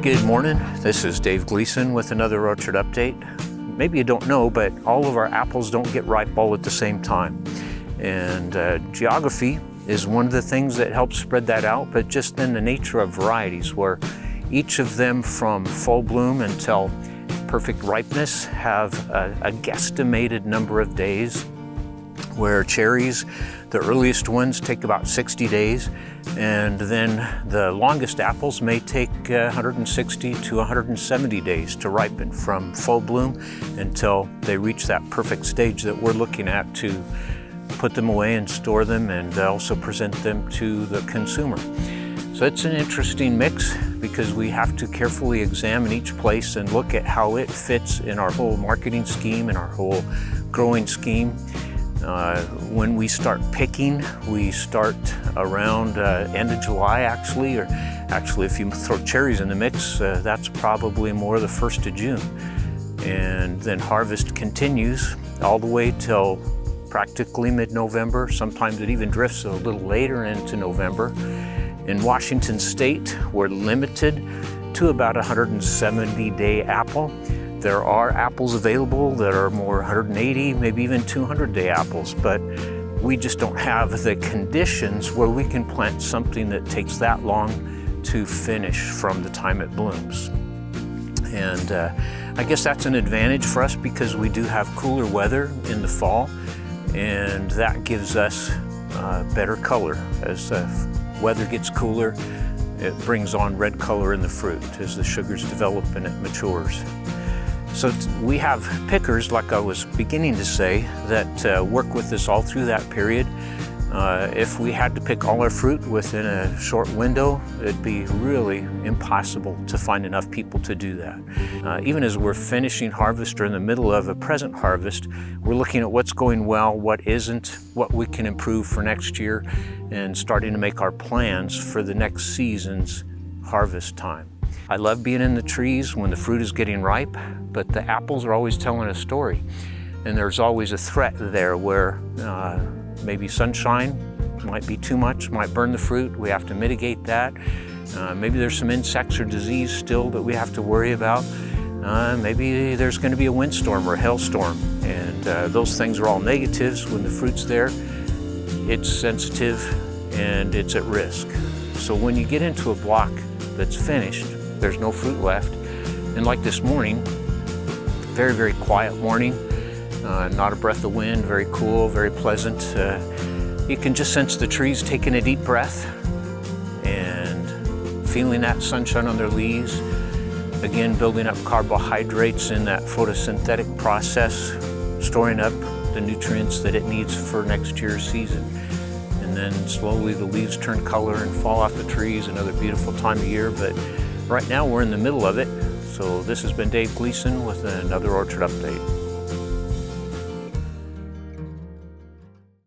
Good morning, this is Dave Gleason with another orchard update. Maybe you don't know, but all of our apples don't get ripe all at the same time. And geography is one of the things that helps spread that out, but just then the nature of varieties where each of them from full bloom until perfect ripeness have a guesstimated number of days, where cherries, the earliest ones, take about 60 days, and then the longest apples may take 160 to 170 days to ripen from full bloom until they reach that perfect stage that we're looking at to put them away and store them and also present them to the consumer. So it's an interesting mix because we have to carefully examine each place and look at how it fits in our whole marketing scheme and our whole growing scheme. When we start picking, we start around end of July actually, or actually if you throw cherries in the mix, that's probably more the 1st of June. And then harvest continues all the way till practically mid-November. Sometimes it even drifts a little later into November. In Washington State, we're limited to about 170-day apple. There are apples available that are more 180, maybe even 200-day apples, but we just don't have the conditions where we can plant something that takes that long to finish from the time it blooms. And I guess that's an advantage for us because we do have cooler weather in the fall, and that gives us better color. As the weather gets cooler, it brings on red color in the fruit as the sugars develop and it matures. So we have pickers, like I was beginning to say, that work with us all through that period. If we had to pick all our fruit within a short window, it'd be really impossible to find enough people to do that. Even as we're finishing harvest or in the middle of a present harvest, we're looking at what's going well, what isn't, what we can improve for next year, and starting to make our plans for the next season's harvest time. I love being in the trees when the fruit is getting ripe, but the apples are always telling a story. And there's always a threat there where maybe sunshine might be too much, might burn the fruit. We have to mitigate that. Maybe there's some insects or disease still that we have to worry about. Maybe there's going to be a windstorm or a hailstorm. And those things are all negatives. When the fruit's there, it's sensitive and it's at risk. So when you get into a block that's finished, there's no fruit left. And like this morning, very, very quiet morning, not a breath of wind, very cool, very pleasant. You can just sense the trees taking a deep breath and feeling that sunshine on their leaves. Again, building up carbohydrates in that photosynthetic process, storing up the nutrients that it needs for next year's season. And then slowly the leaves turn color and fall off the trees, another beautiful time of year. But right now we're in the middle of it. So this has been Dave Gleason with another Orchard Update.